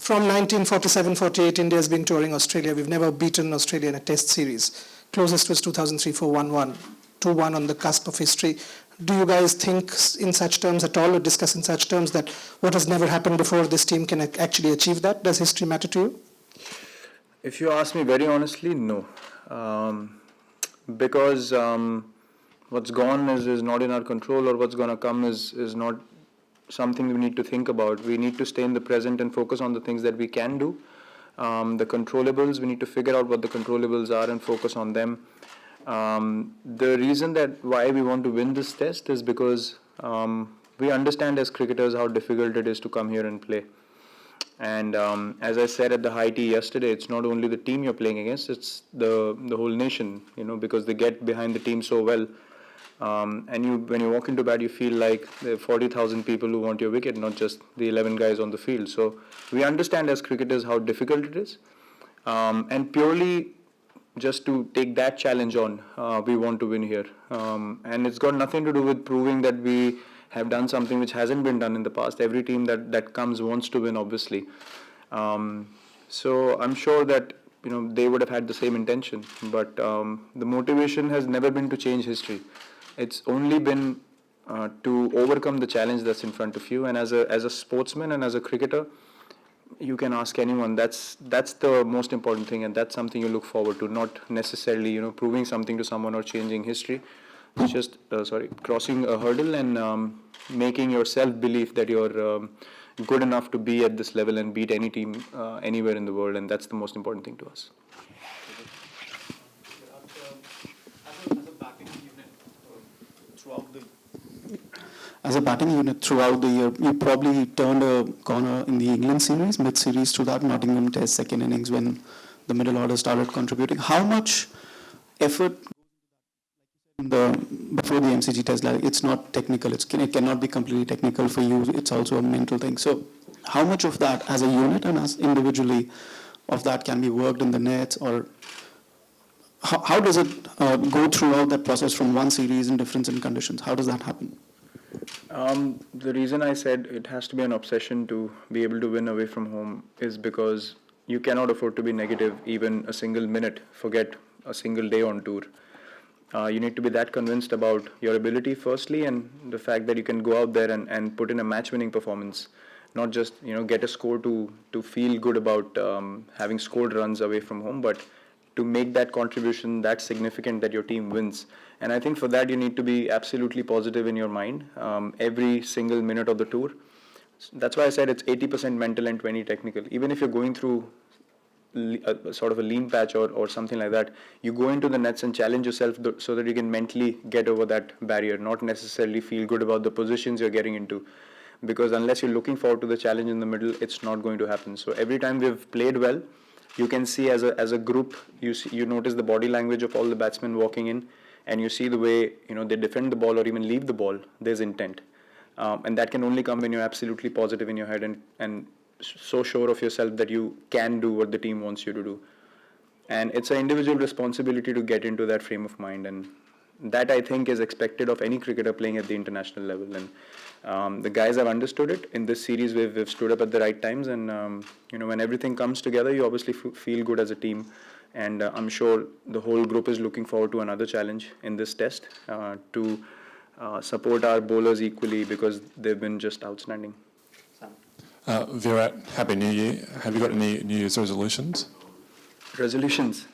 From 1947-48, India has been touring Australia. We've never beaten Australia in a test series. Closest was 2003 for 1-1, 2-1 on the cusp of history. Do you guys think in such terms at all, or discuss in such terms that what has never happened before, this team can actually achieve that? Does history matter to you? If you ask me very honestly, no. Because what's gone is not in our control, or what's going to come is not something we need to think about. We need to stay in the present and focus on the things that we can do. The controllables, we need to figure out what the controllables are and focus on them. The reason that why we want to win this test is because we understand as cricketers how difficult it is to come here and play. And as I said at the high tea yesterday, it's not only the team you're playing against, it's the whole nation, because they get behind the team so well. And when you walk into bat, you feel like there are 40,000 people who want your wicket, not just the 11 guys on the field. So we understand as cricketers how difficult it is. And purely just to take that challenge on, we want to win here. And it's got nothing to do with proving that we have done something which hasn't been done in the past. Every team that comes wants to win, obviously. So I'm sure that they would have had the same intention. But the motivation has never been to change history. It's only been to overcome the challenge that's in front of you. And as a sportsman and as a cricketer, you can ask anyone. That's the most important thing, and that's something you look forward to. Not necessarily proving something to someone or changing history. It's just crossing a hurdle and making yourself believe that you're good enough to be at this level and beat any team anywhere in the world, and that's the most important thing to us. As a batting unit throughout the year, you probably turned a corner in the England series, mid-series to that Nottingham Test second innings when the middle order started contributing. How much effort before the MCG Test? Like, it's not technical. It cannot be completely technical for you. It's also a mental thing. So how much of that as a unit and as individually of that can be worked in the nets, or how does it go throughout that process from one series in difference in conditions? How does that happen? The reason I said it has to be an obsession to be able to win away from home is because you cannot afford to be negative even a single minute, forget a single day on tour. You need to be that convinced about your ability firstly, and the fact that you can go out there and put in a match-winning performance, not just get a score to feel good about having scored runs away from home, but to make that contribution that significant that your team wins. And I think for that you need to be absolutely positive in your mind every single minute of the tour. That's why I said it's 80% mental and 20 technical. Even if you're going through a sort of a lean patch or something like that, you go into the nets and challenge yourself so that you can mentally get over that barrier, not necessarily feel good about the positions you're getting into. Because unless you're looking forward to the challenge in the middle, it's not going to happen. So every time we've played well, you can see as a group, you notice the body language of all the batsmen walking in, and you see the way they defend the ball or even leave the ball. There's intent, and that can only come when you're absolutely positive in your head and so sure of yourself that you can do what the team wants you to do. And it's an individual responsibility to get into that frame of mind, and that I think is expected of any cricketer playing at the international level. And the guys have understood it. In this series, we've stood up at the right times, and when everything comes together, you obviously feel good as a team. And I'm sure the whole group is looking forward to another challenge in this test to support our bowlers equally, because they've been just outstanding. Virat, Happy New Year. Have you got any New Year's resolutions? Resolutions?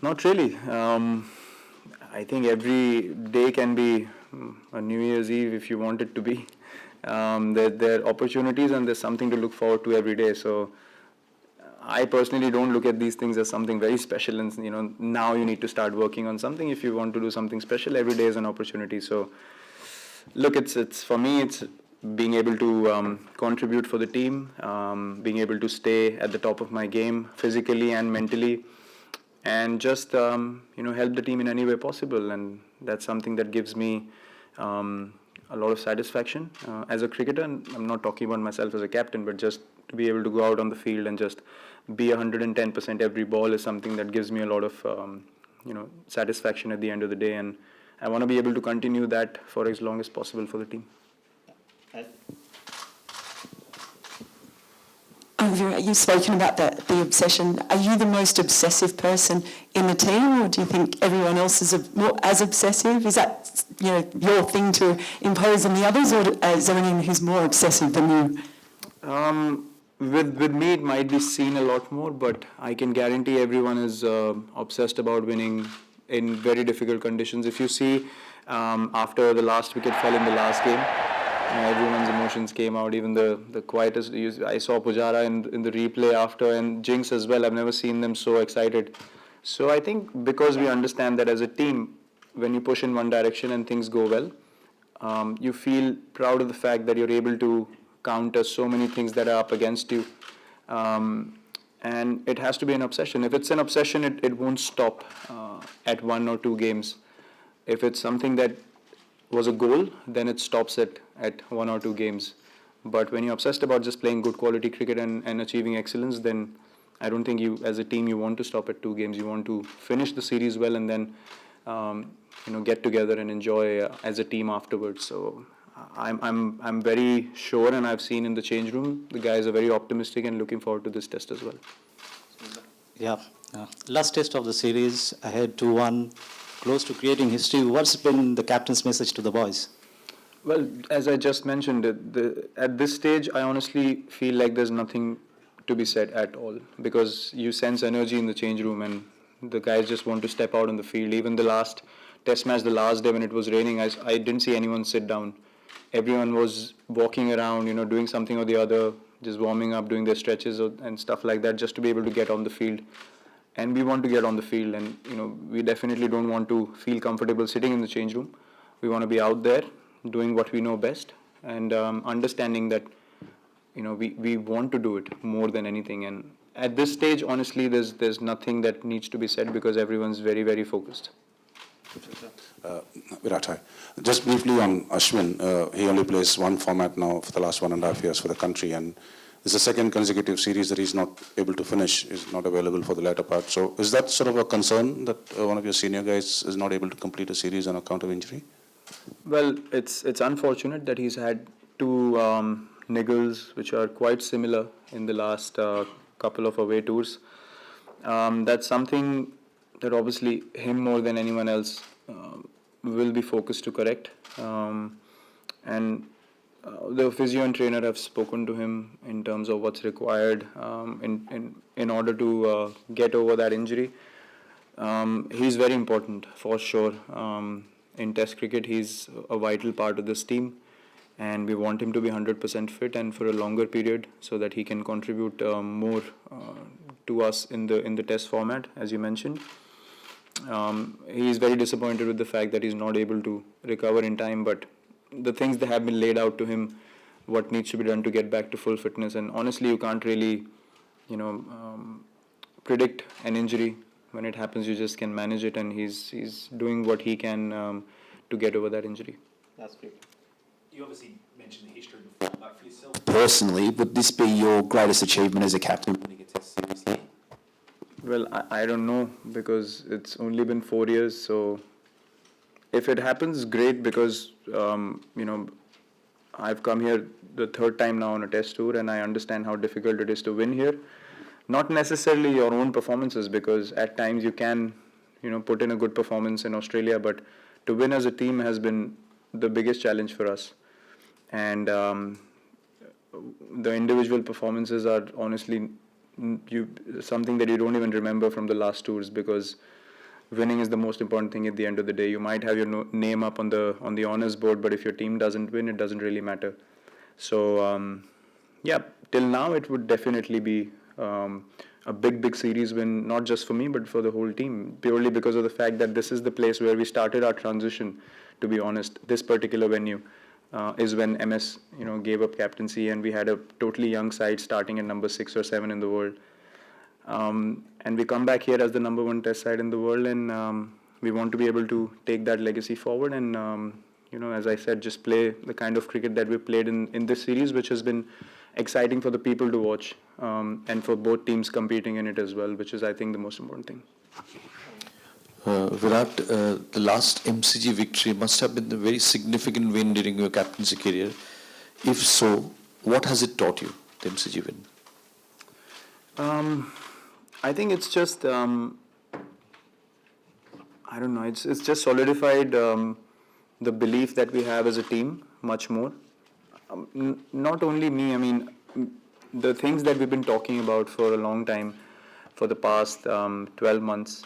Not really. I think every day can be a New Year's Eve if you want it to be. There are opportunities and there's something to look forward to every day. So I personally don't look at these things as something very special and now you need to start working on something. If you want to do something special, every day is an opportunity. So look, it's for me, it's being able to contribute for the team, being able to stay at the top of my game physically and mentally, and just help the team in any way possible. And that's something that gives me a lot of satisfaction as a cricketer. And I'm not talking about myself as a captain, but just to be able to go out on the field and just be 110% every ball is something that gives me a lot of satisfaction at the end of the day. And I want to be able to continue that for as long as possible for the team. You've spoken about the obsession. Are you the most obsessive person in the team, or do you think everyone else is more as obsessive? Is that your thing to impose on the others, or is there anyone who's more obsessive than you? With me, it might be seen a lot more, but I can guarantee everyone is obsessed about winning in very difficult conditions. If you see, after the last wicket fell in the last game, everyone's emotions came out. Even the quietest. I saw Pujara in the replay after, and Jinx as well. I've never seen them so excited. So I think because we understand that as a team, when you push in one direction and things go well, you feel proud of the fact that you're able to counter so many things that are up against you. And it has to be an obsession. If it's an obsession, it won't stop at 1 or 2 games. If it's something that was a goal, then it stops at 1 or 2 games. But when you're obsessed about just playing good quality cricket and achieving excellence, then I don't think you, as a team, you want to stop at 2 games. You want to finish the series well and then get together and enjoy as a team afterwards. So I'm very sure, and I've seen in the change room, the guys are very optimistic and looking forward to this test as well. Yeah. Last test of the series, ahead 2-1, close to creating history. What's been the captain's message to the boys? Well, as I just mentioned, at this stage, I honestly feel like there's nothing to be said at all, because you sense energy in the change room and the guys just want to step out on the field. Even the last test match, the last day when it was raining, I didn't see anyone sit down. Everyone was walking around, doing something or the other, just warming up, doing their stretches and stuff like that, just to be able to get on the field. And we want to get on the field, and we definitely don't want to feel comfortable sitting in the change room. We want to be out there doing what we know best, and understanding that we want to do it more than anything. And at this stage, honestly, there's nothing that needs to be said, because everyone's very, very focused. Virat, hi. Just briefly on Ashwin, he only plays one format now for the last 1.5 years for the country, and this is the second consecutive series that he's not able to finish, is not available for the latter part. So is that sort of a concern that one of your senior guys is not able to complete a series on account of injury? Well, it's unfortunate that he's had 2 niggles which are quite similar in the last couple of away tours. That's something that obviously him more than anyone else will be focused to correct. And the physio and trainer have spoken to him in terms of what's required in order to get over that injury. He's very important for sure. In Test cricket, he's a vital part of this team, and we want him to be 100% fit and for a longer period, so that he can contribute more to us in the Test format, as you mentioned. He is very disappointed with the fact that he's not able to recover in time, but the things that have been laid out to him, what needs to be done to get back to full fitness, and honestly, you can't really, predict an injury. When it happens, you just can manage it, and he's doing what he can to get over that injury. That's great. You obviously mentioned the history before, but for yourself personally, would this be your greatest achievement as a captain, winning a Test series here? Well, I don't know, because it's only been 4 years, so if it happens, great, because I've come here the 3rd time now on a Test tour, and I understand how difficult it is to win here. Not necessarily your own performances, because at times you can, put in a good performance in Australia, but to win as a team has been the biggest challenge for us. And the individual performances are honestly something that you don't even remember from the last tours, because winning is the most important thing at the end of the day. You might have your name up on the honours board, but if your team doesn't win, it doesn't really matter. So till now it would definitely be a big series win, not just for me but for the whole team, purely because of the fact that this is the place where we started our transition. To be honest, this particular venue is when MS gave up captaincy, and we had a totally young side starting at number 6 or 7 in the world, and we come back here as the number 1 Test side in the world, and we want to be able to take that legacy forward, and as I said, just play the kind of cricket that we played in this series, which has been exciting for the people to watch, and for both teams competing in it as well, which is, I think, the most important thing. Virat, the last MCG victory must have been a very significant win during your captaincy career. If so, what has it taught you, the MCG win? I think it's just I don't know. It's just solidified the belief that we have as a team much more. Not only me. I mean, the things that we've been talking about for a long time, for the past 12 months.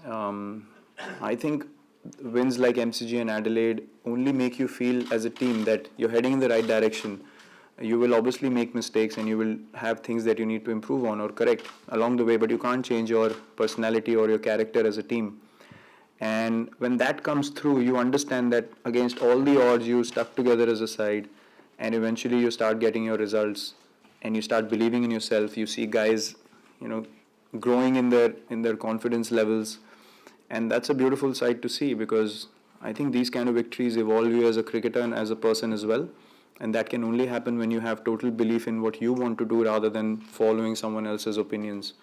Um, I think wins like MCG and Adelaide only make you feel as a team that you're heading in the right direction. You will obviously make mistakes and you will have things that you need to improve on or correct along the way, but you can't change your personality or your character as a team. And when that comes through, you understand that against all the odds, you stuck together as a side, and eventually you start getting your results, and you start believing in yourself. You see guys, you know, growing in their confidence levels, and that's a beautiful sight to see because I think these kind of victories evolve you as a cricketer and as a person as well. And that can only happen when you have total belief in what you want to do rather than following someone else's opinions.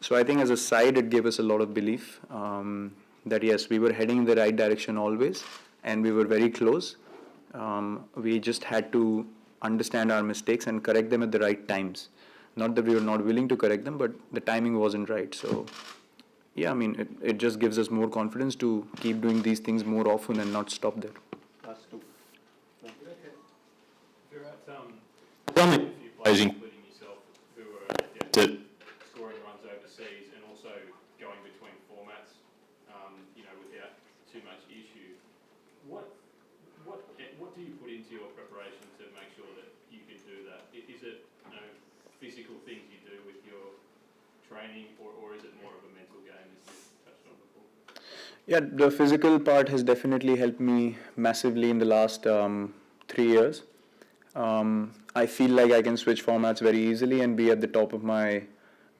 So I think as a side, it gave us a lot of belief that yes, we were heading in the right direction always, and we were very close. We just had to understand our mistakes and correct them at the right times. Not that we were not willing to correct them, but the timing wasn't right. So yeah, I mean, it just gives us more confidence to keep doing these things more often and not stop there. Done a few players, including yourself, who are adept at scoring runs overseas and also going between formats, without too much issue. What do you put into your preparation to make sure that you can do that? Is it physical things you do with your training, or is it more of a mental game, as you touched on before? Yeah, the physical part has definitely helped me massively in the last 3 years. I feel like I can switch formats very easily and be at the top of my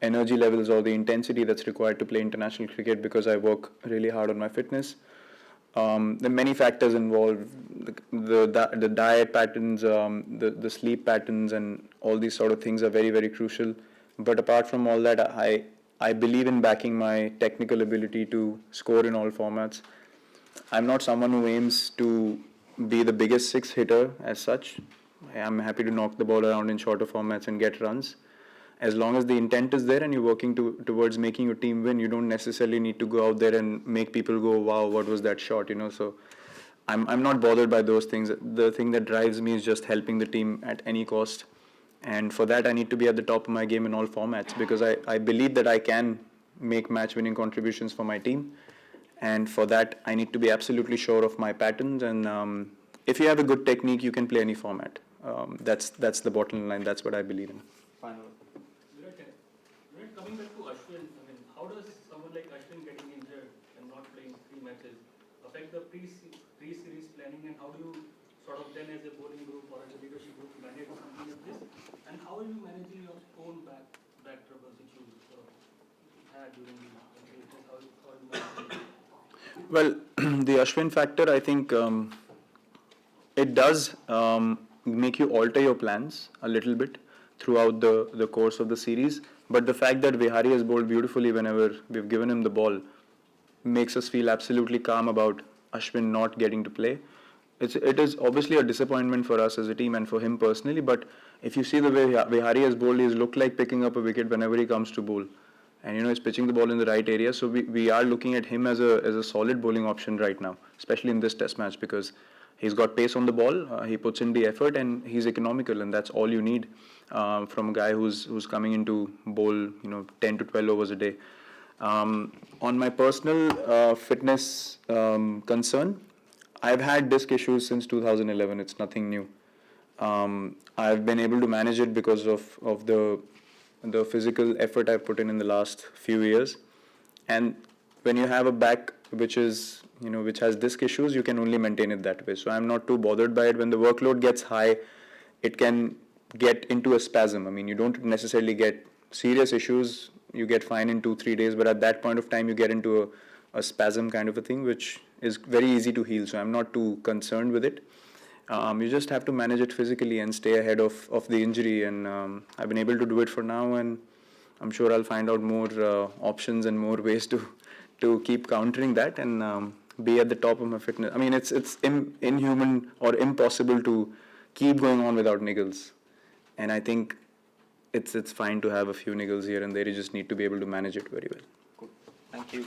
energy levels or the intensity that's required to play international cricket because I work really hard on my fitness. There are many factors involved, the diet patterns, the sleep patterns, and all these sort of things are very, very crucial. But apart from all that, I believe in backing my technical ability to score in all formats. I'm not someone who aims to be the biggest six hitter as such. I'm happy to knock the ball around in shorter formats and get runs. As long as the intent is there and you're working towards making your team win, you don't necessarily need to go out there and make people go, wow, what was that shot, So I'm not bothered by those things. The thing that drives me is just helping the team at any cost. And for that, I need to be at the top of my game in all formats because I believe that I can make match-winning contributions for my team. And for that, I need to be absolutely sure of my patterns. And if you have a good technique, you can play any format. That's the bottom line. That's what I believe in. Coming back to Ashwin, how does someone like Ashwin getting injured and not playing 3 matches affect the pre-series planning, and how do you sort of then as a bowling group or as a leadership group manage something like this? And how are you managing your own back troubles which you sort of had during the matches? How are you managing it? Well, the Ashwin factor, I think it does make you alter your plans a little bit throughout the course of the series. But the fact that Vihari has bowled beautifully whenever we've given him the ball makes us feel absolutely calm about Ashwin not getting to play. It is obviously a disappointment for us as a team and for him personally, but if you see the way Vihari has bowled, he's looked like picking up a wicket whenever he comes to bowl. And he's pitching the ball in the right area, so we are looking at him as a solid bowling option right now, especially in this test match because he's got pace on the ball, he puts in the effort, and he's economical, and that's all you need from a guy who's coming into bowl 10 to 12 overs a day. On my personal fitness concern, I've had disc issues since 2011. It's nothing new. I've been able to manage it because of the physical effort I've put in the last few years. And when you have a back which is which has disc issues, you can only maintain it that way. So I'm not too bothered by it. When the workload gets high, it can get into a spasm. I mean, you don't necessarily get serious issues. You get fine in 2-3 days, but at that point of time, you get into a spasm kind of a thing, which is very easy to heal. So I'm not too concerned with it. You just have to manage it physically and stay ahead of the injury. And I've been able to do it for now, and I'm sure I'll find out more options and more ways to keep countering that and be at the top of my fitness. I mean, it's inhuman or impossible to keep going on without niggles. And I think it's fine to have a few niggles here and there. You just need to be able to manage it very well. Thank you.